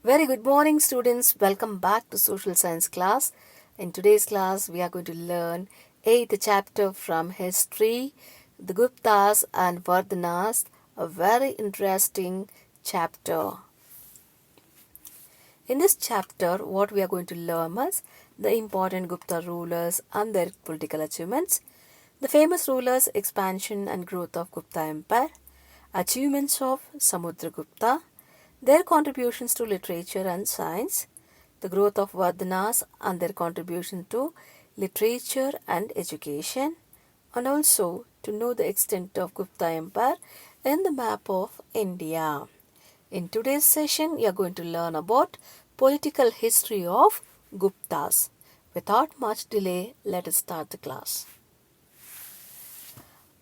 Very good morning, students. Welcome back to social science class. In today's class, we are going to learn 8th chapter from history, the Guptas and Vardhanas, a very interesting chapter. In this chapter, what we are going to learn is the important Gupta rulers and their political achievements, the famous rulers, expansion and growth of Gupta Empire, achievements of Samudragupta, their contributions to literature and science, the growth of Vardhanas and their contribution to literature and education, and also to know the extent of Gupta Empire in the map of India. In today's session, we are going to learn about political history of Guptas. Without much delay, let us start the class.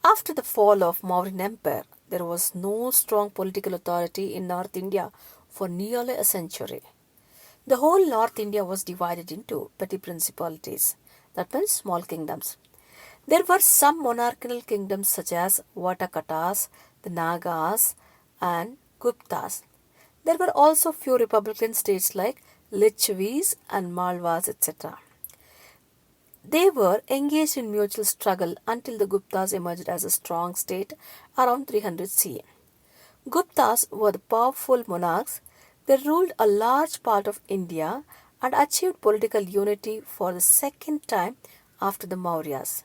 After the fall of Mauryan Empire, there was no strong political authority in North India for nearly a century. The whole North India was divided into petty principalities, that means small kingdoms. There were some monarchical kingdoms such as Vatakatas, the Nagas, and Guptas. There were also few republican states like Lichavis and Malwas, etc. They were engaged in mutual struggle until the Guptas emerged as a strong state around 300 CE. Guptas were the powerful monarchs. They ruled a large part of India and achieved political unity for the second time after the Mauryas.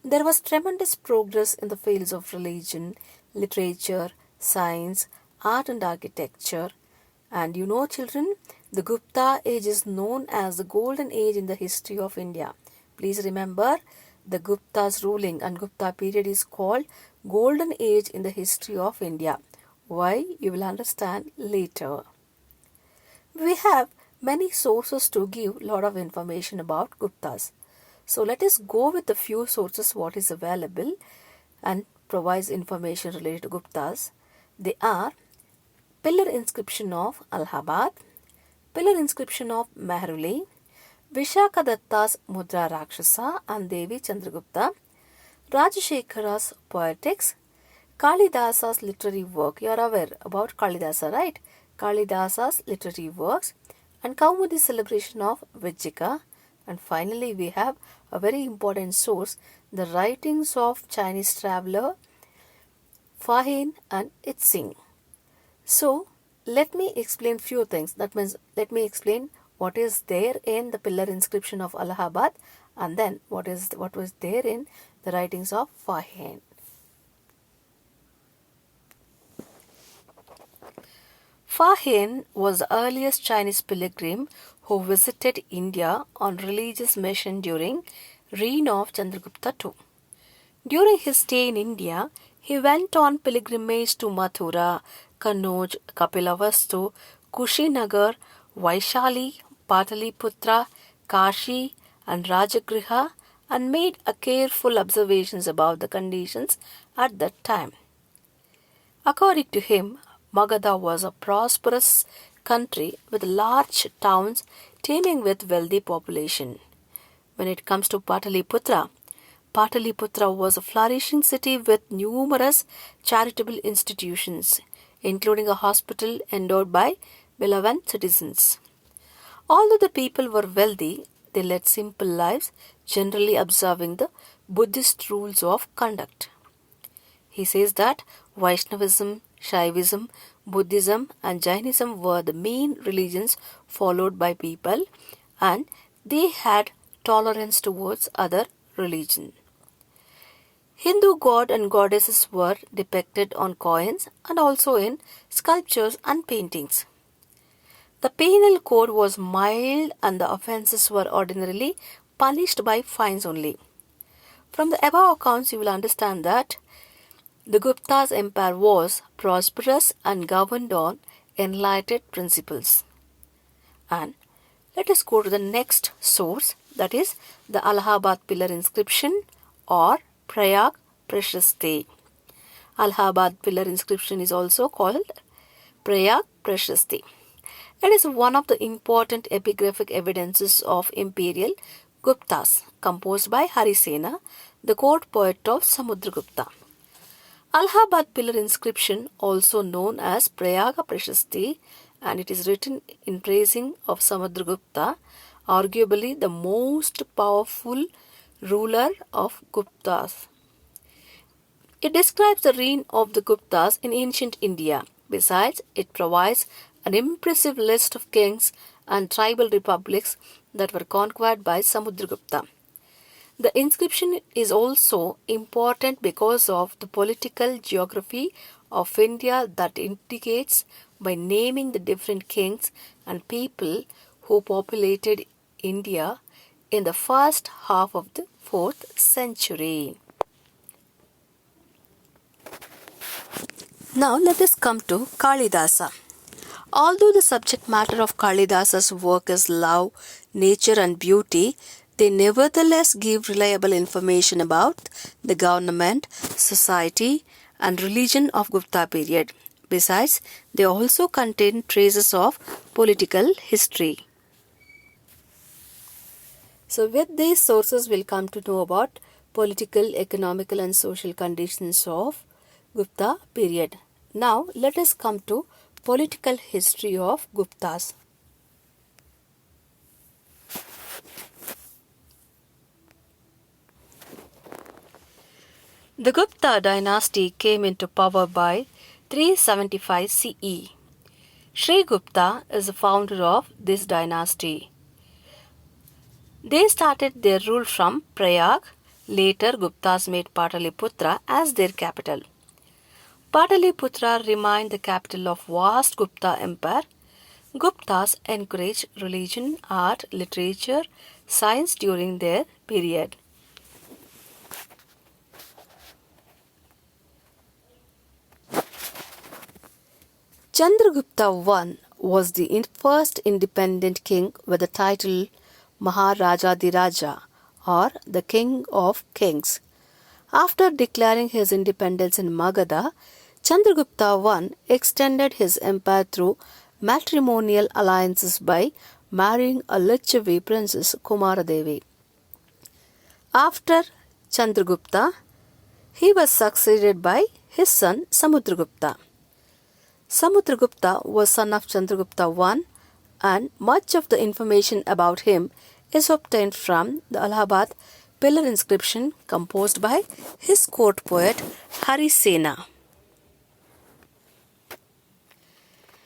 There was tremendous progress in the fields of religion, literature, science, art and architecture. And you know, children, the Gupta age is known as the golden age in the history of India. Please remember, the Gupta's ruling and Gupta period is called golden age in the history of India. Why? You will understand later. We have many sources to give lot of information about Guptas. So let us go with the few sources what is available and provides information related to Guptas. They are pillar inscription of Allahabad, pillar inscription of Mehruli, Vishakadatta's Mudra Rakshasa and Devi Chandragupta, Rajashekhara's poetics, Kalidasa's literary work. You are aware about Kalidasa, right? Kalidasa's literary works and Kaumudi's celebration of Vijika. And finally, we have a very important source, the writings of Chinese traveler Fahin and Itzing. So, let me explain few things. That means, let me explain what is there in the pillar inscription of Allahabad and then what was there in the writings of Fahin. Fahin was the earliest Chinese pilgrim who visited India on religious mission during reign of Chandragupta II. During his stay in India, he went on pilgrimage to Mathura, Kannauj, Kapilavastu, Kushinagar, Vaishali, Pataliputra, Kashi and Rajagriha and made a careful observations about the conditions at that time. According to him, Magadha was a prosperous country with large towns teeming with wealthy population. When it comes to Pataliputra was a flourishing city with numerous charitable institutions, including a hospital endowed by benevolent citizens. Although the people were wealthy, they led simple lives, generally observing the Buddhist rules of conduct. He says that Vaishnavism, Shaivism, Buddhism and Jainism were the main religions followed by people and they had tolerance towards other religions. Hindu god and goddesses were depicted on coins and also in sculptures and paintings. The penal code was mild and the offences were ordinarily punished by fines only. From the above accounts, you will understand that the Gupta's empire was prosperous and governed on enlightened principles. And let us go to the next source, that is the Allahabad pillar inscription or Prayag Prashasti. Allahabad pillar inscription is also called Prayag Prashasti. It is one of the important epigraphic evidences of imperial Guptas, composed by Harisena, the court poet of Samudragupta. Allahabad pillar inscription, also known as Prayaga Prashasti, and it is written in praising of Samudragupta, arguably the most powerful ruler of Guptas. It describes the reign of the Guptas in ancient India. Besides, it provides an impressive list of kings and tribal republics that were conquered by Samudragupta. The inscription is also important because of the political geography of India that indicates by naming the different kings and people who populated India in the first half of the 4th century. Now let us come to Kalidasa. Although the subject matter of Kalidasa's work is love, nature and beauty, they nevertheless give reliable information about the government, society and religion of Gupta period. Besides, they also contain traces of political history. So with these sources we'll come to know about political, economical and social conditions of Gupta period. Now let us come to political history of Guptas. The Gupta dynasty came into power by 375 CE. Sri Gupta is the founder of this dynasty. They started their rule from Prayag. Later, Guptas made Pataliputra as their capital. Pataliputra remained the capital of vast Gupta empire. Guptas encouraged religion, art, literature, science during their period. Chandragupta I was the first independent king with the title Maharajadiraja or the King of Kings. After declaring his independence in Magadha, Chandragupta I extended his empire through matrimonial alliances by marrying a Lichavi princess Kumaradevi. After Chandragupta, he was succeeded by his son Samudragupta. Samudragupta was son of Chandragupta I, and much of the information about him is obtained from the Allahabad pillar inscription composed by his court poet Harisena.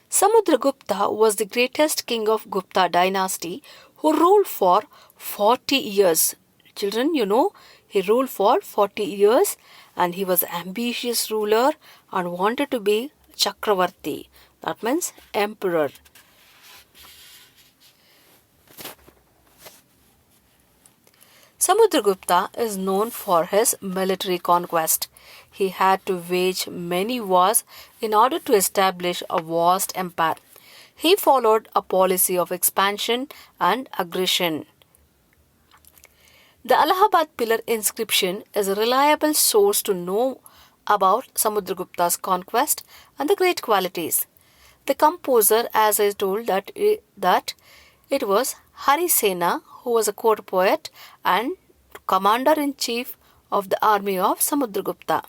Samudragupta was the greatest king of Gupta dynasty who ruled for 40 years. Children, you know, he ruled for 40 years and he was an ambitious ruler and wanted to be Chakravarti, that means emperor. Samudragupta is known for his military conquest. He had to wage many wars in order to establish a vast empire. He followed a policy of expansion and aggression. The Allahabad pillar inscription is a reliable source to know about Samudragupta's conquest and the great qualities. The composer, as I told, that it was Harisena, who was a court poet and commander-in-chief of the army of Samudragupta.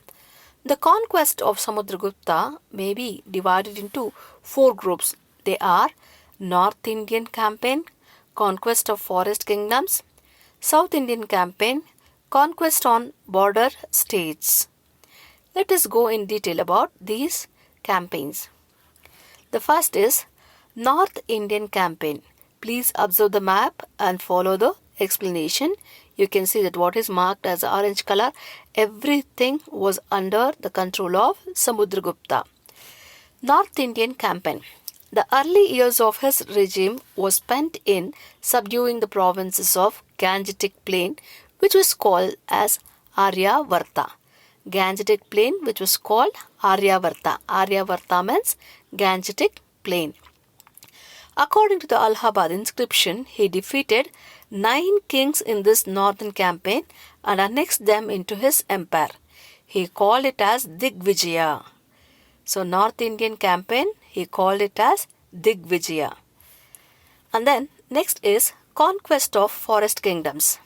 The conquest of Samudragupta may be divided into 4 groups. They are North Indian campaign, conquest of forest kingdoms, South Indian campaign, conquest on border states. Let us go in detail about these campaigns. The first is North Indian campaign. Please observe the map and follow the explanation. You can see that what is marked as orange color, everything was under the control of Samudragupta. North Indian campaign. The early years of his regime was spent in subduing the provinces of Gangetic Plain, which was called as Aryavarta. Gangetic Plain, which was called Aryavarta. Aryavarta means Gangetic Plain. According to the Allahabad inscription, he defeated 9 kings in this northern campaign and annexed them into his empire. He called it as Digvijaya. So, North Indian campaign, he called it as Digvijaya. And then, next is conquest of forest kingdoms.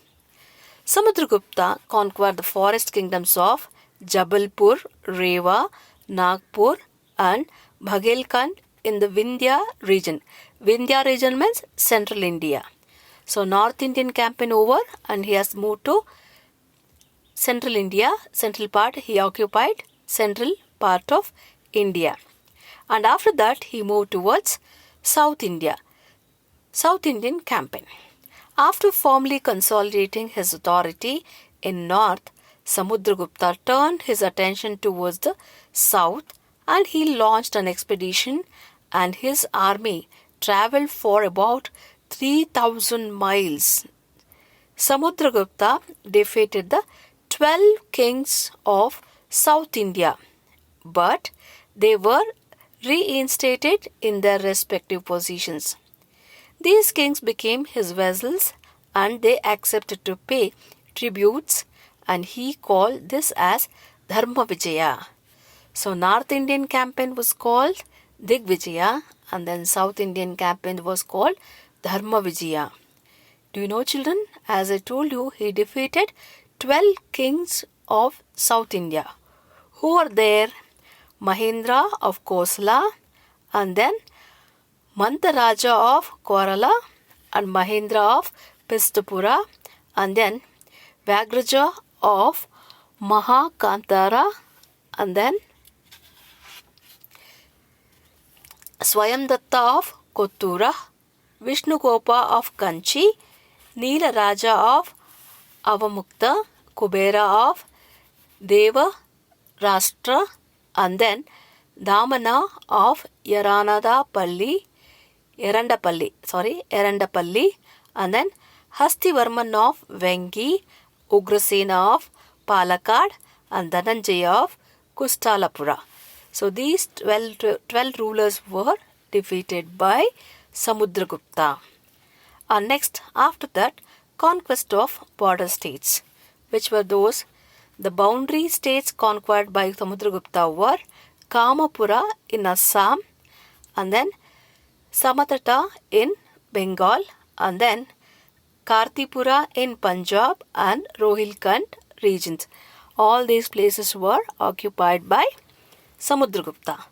Samudragupta conquered the forest kingdoms of Jabalpur, Rewa, Nagpur and Bhagelkhand in the Vindhya region. Vindhya region means central India. So North Indian campaign over and he has moved to central India, central part. He occupied central part of India. And after that he moved towards South India, South Indian campaign. After formally consolidating his authority in north, Samudragupta turned his attention towards the south and he launched an expedition and his army travelled for about 3000 miles. Samudragupta defeated the 12 kings of South India, but they were reinstated in their respective positions. These kings became his vassals and they accepted to pay tributes and he called this as Dharma Vijaya. So North Indian campaign was called Digvijaya and then South Indian campaign was called Dharma Vijaya. Do you know, children, as I told you, he defeated 12 kings of South India. Who are there? Mahendra of Kosala and then Mantaraja of Kerala and Mahendra of Pistapura and then Vagraja of Mahakantara and then Swayamdatta of Kottura, Vishnugopa of Kanchi, Neela Raja of Avamukta, Kubera of Deva Rashtra and then Damana of Erandapalli and then Hastivarman of Vengi, Ugrasena of Palakkad and Dhananjaya of Kustalapura. So these 12 rulers were defeated by Samudragupta. And next, after that, conquest of border states. Which were those? The boundary states conquered by Samudragupta were Kamapura in Assam and then Samatata in Bengal and then Kartipura in Punjab and Rohilkhand regions. All these places were occupied by Samudragupta.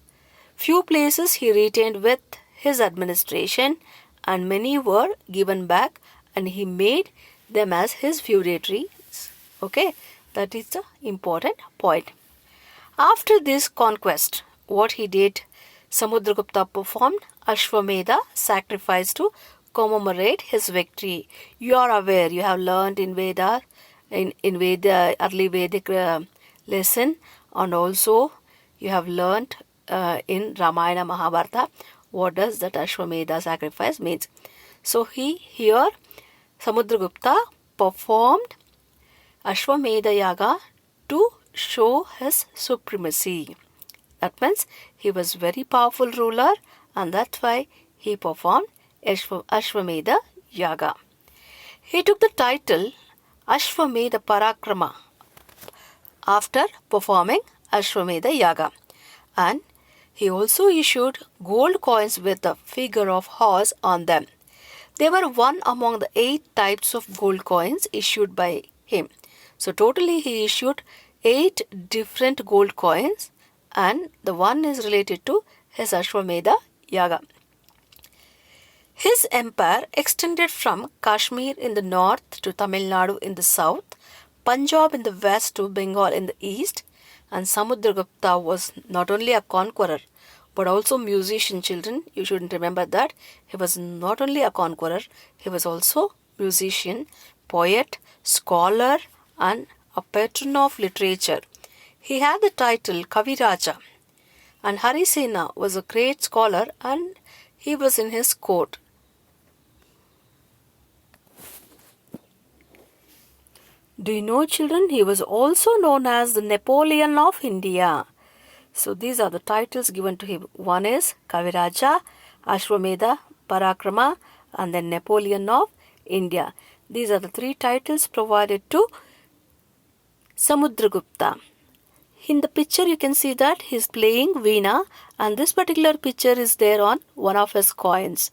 Few places he retained with his administration and many were given back and he made them as his feudatories. Okay, that is the important point. After this conquest, what he did, Samudragupta performed Ashwamedha sacrifice to commemorate his victory. You are aware, you have learned in Veda, in Veda, early Vedic lesson, and also you have learned in Ramayana Mahabharata what does that Ashwamedha sacrifice means. So here Samudragupta performed Ashwamedha Yaga to show his supremacy. That means he was very powerful ruler and that's why he performed Ashwamedha Yaga. He took the title Ashwamedha Parakrama after performing Ashwamedha Yaga and he also issued gold coins with the figure of horse on them. They were one among the 8 types of gold coins issued by him. So totally he issued 8 different gold coins and the one is related to his Ashwamedha Yaga. His empire extended from Kashmir in the north to Tamil Nadu in the south, Punjab in the west to Bengal in the east, and Samudragupta was not only a conqueror but also musician, children. You should remember that. He was not only a conqueror, he was also musician, poet, scholar and a patron of literature. He had the title Kaviraja and Harisena was a great scholar and he was in his court. Do you know, children, he was also known as the Napoleon of India. So these are the titles given to him. One is Kaviraja, Ashwamedha Parakrama and then Napoleon of India. These are the 3 titles provided to Samudragupta. In the picture you can see that he is playing Veena and this particular picture is there on one of his coins.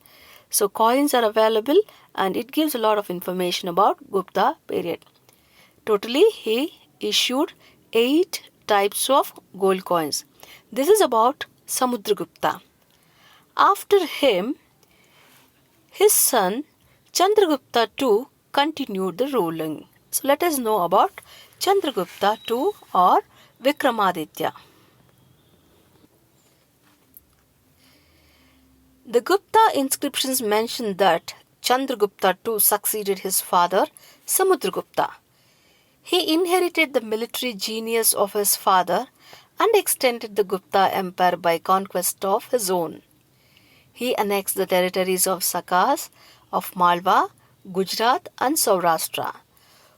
So coins are available and it gives a lot of information about Gupta period. Totally he issued 8 types of gold coins. This is about Samudragupta. After him, his son Chandragupta II continued the ruling. So let us know about Chandragupta II or Vikramaditya. The Gupta inscriptions mention that Chandragupta II succeeded his father Samudragupta. He inherited the military genius of his father and extended the Gupta empire by conquest of his own. He annexed the territories of Sakas, of Malwa, Gujarat and Saurashtra.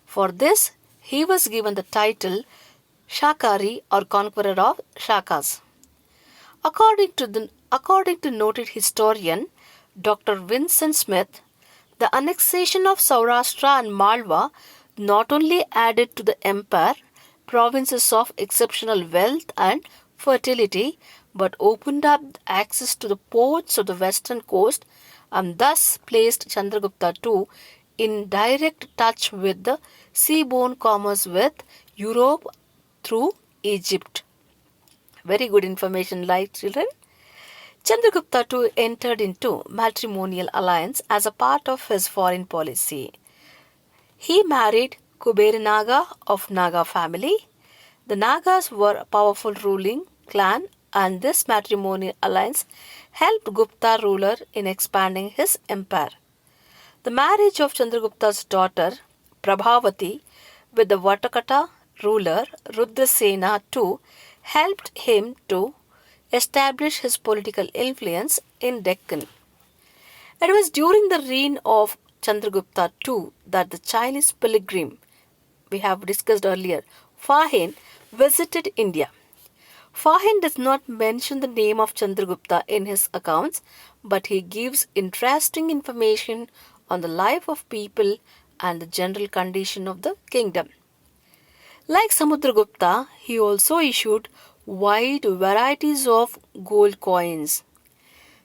For this, he was given the title Shakari or conqueror of Shakas. According to noted historian Dr. Vincent Smith, the annexation of Saurashtra and Malwa not only added to the empire provinces of exceptional wealth and fertility, but opened up access to the ports of the western coast and thus placed Chandragupta II in direct touch with the seaborne commerce with Europe through Egypt. Very good information, right, children? Chandragupta II entered into matrimonial alliance as a part of his foreign policy. He married Kuberanaga of Naga family. The Nagas were a powerful ruling clan and this matrimonial alliance helped Gupta ruler in expanding his empire. The marriage of Chandragupta's daughter Prabhavati with the Vatakata ruler Rudrasena II helped him to establish his political influence in Deccan. It was during the reign of Chandragupta II that the Chinese pilgrim we have discussed earlier, Fahin, visited India. Fahin does not mention the name of Chandragupta in his accounts, but he gives interesting information on the life of people and the general condition of the kingdom. Like Samudragupta, he also issued wide varieties of gold coins.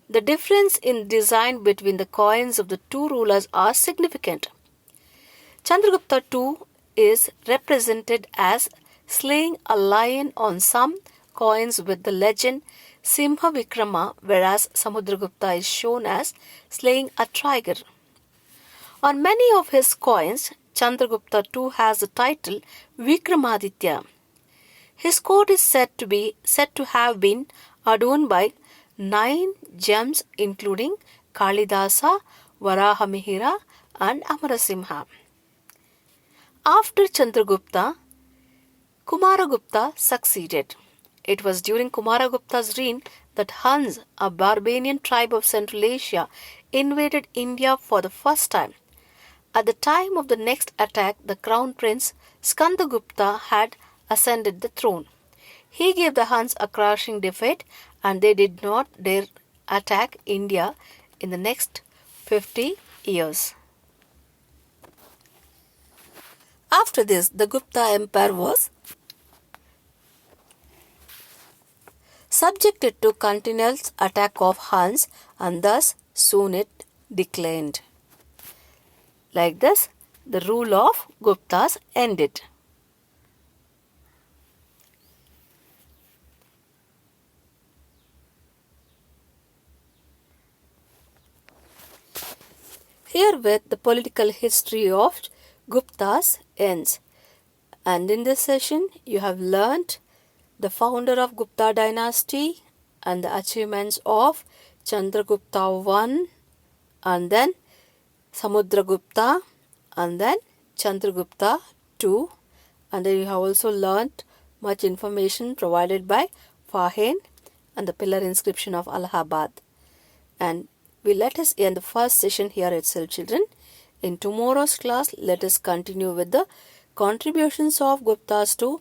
The difference in design between the coins of the two rulers are significant. Chandragupta II is represented as slaying a lion on some coins with the legend Simha Vikrama, whereas Samudragupta is shown as slaying a tiger. On many of his coins, Chandragupta II has the title Vikramaditya. His court is said to have been adorned by 9 gems including Kalidasa, Varahamihira and Amarasimha. After Chandragupta, Kumaragupta succeeded. It was during Kumaragupta's reign that Huns, a Barbarian tribe of Central Asia, invaded India for the first time. At the time of the next attack, the crown prince Skandagupta had ascended the throne. He gave the Huns a crushing defeat and they did not dare attack India in the next 50 years. After this, the Gupta Empire was subjected to continual attack of Huns and thus soon it declined. Like this, the rule of Guptas ended. Herewith, the political history of Guptas ends. And in this session, you have learnt the founder of Gupta dynasty and the achievements of Chandragupta I and then Samudragupta and then Chandragupta II, and then you have also learnt much information provided by Fahin and the pillar inscription of Allahabad. And let us end the first session here itself, children. In tomorrow's class, let us continue with the contributions of Guptas to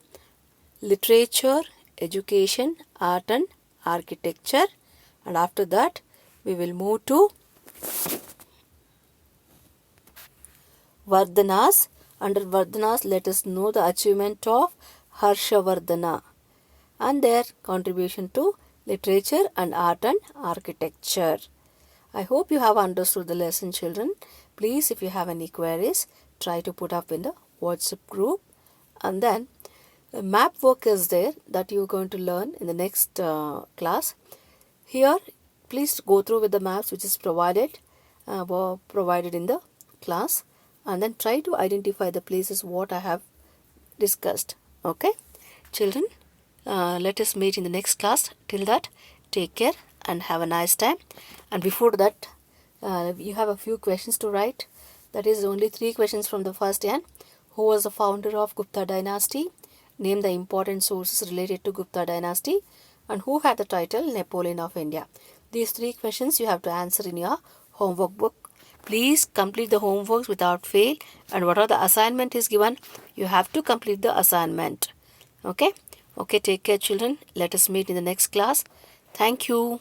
literature, education, art and architecture, and after that we will move to Vardhanas. Under Vardhanas, let us know the achievement of Harshavardhana and their contribution to literature and art and architecture. I hope you have understood the lesson, children. Please, if you have any queries, try to put up in the WhatsApp group and then Map work is there that you're going to learn in the next class. Here, please go through with the maps which is were provided in the class, and then try to identify the places what I have discussed. Okay, children, let us meet in the next class. Till that, take care and have a nice time. And before that, you have a few questions to write. That is only 3 questions from the first end. Who was the founder of Gupta dynasty? Name the important sources related to Gupta dynasty. And who had the title Napoleon of India? These 3 questions you have to answer in your homework book. Please complete the homeworks without fail. And whatever the assignment is given, you have to complete the assignment. Okay? Okay, take care children. Let us meet in the next class. Thank you.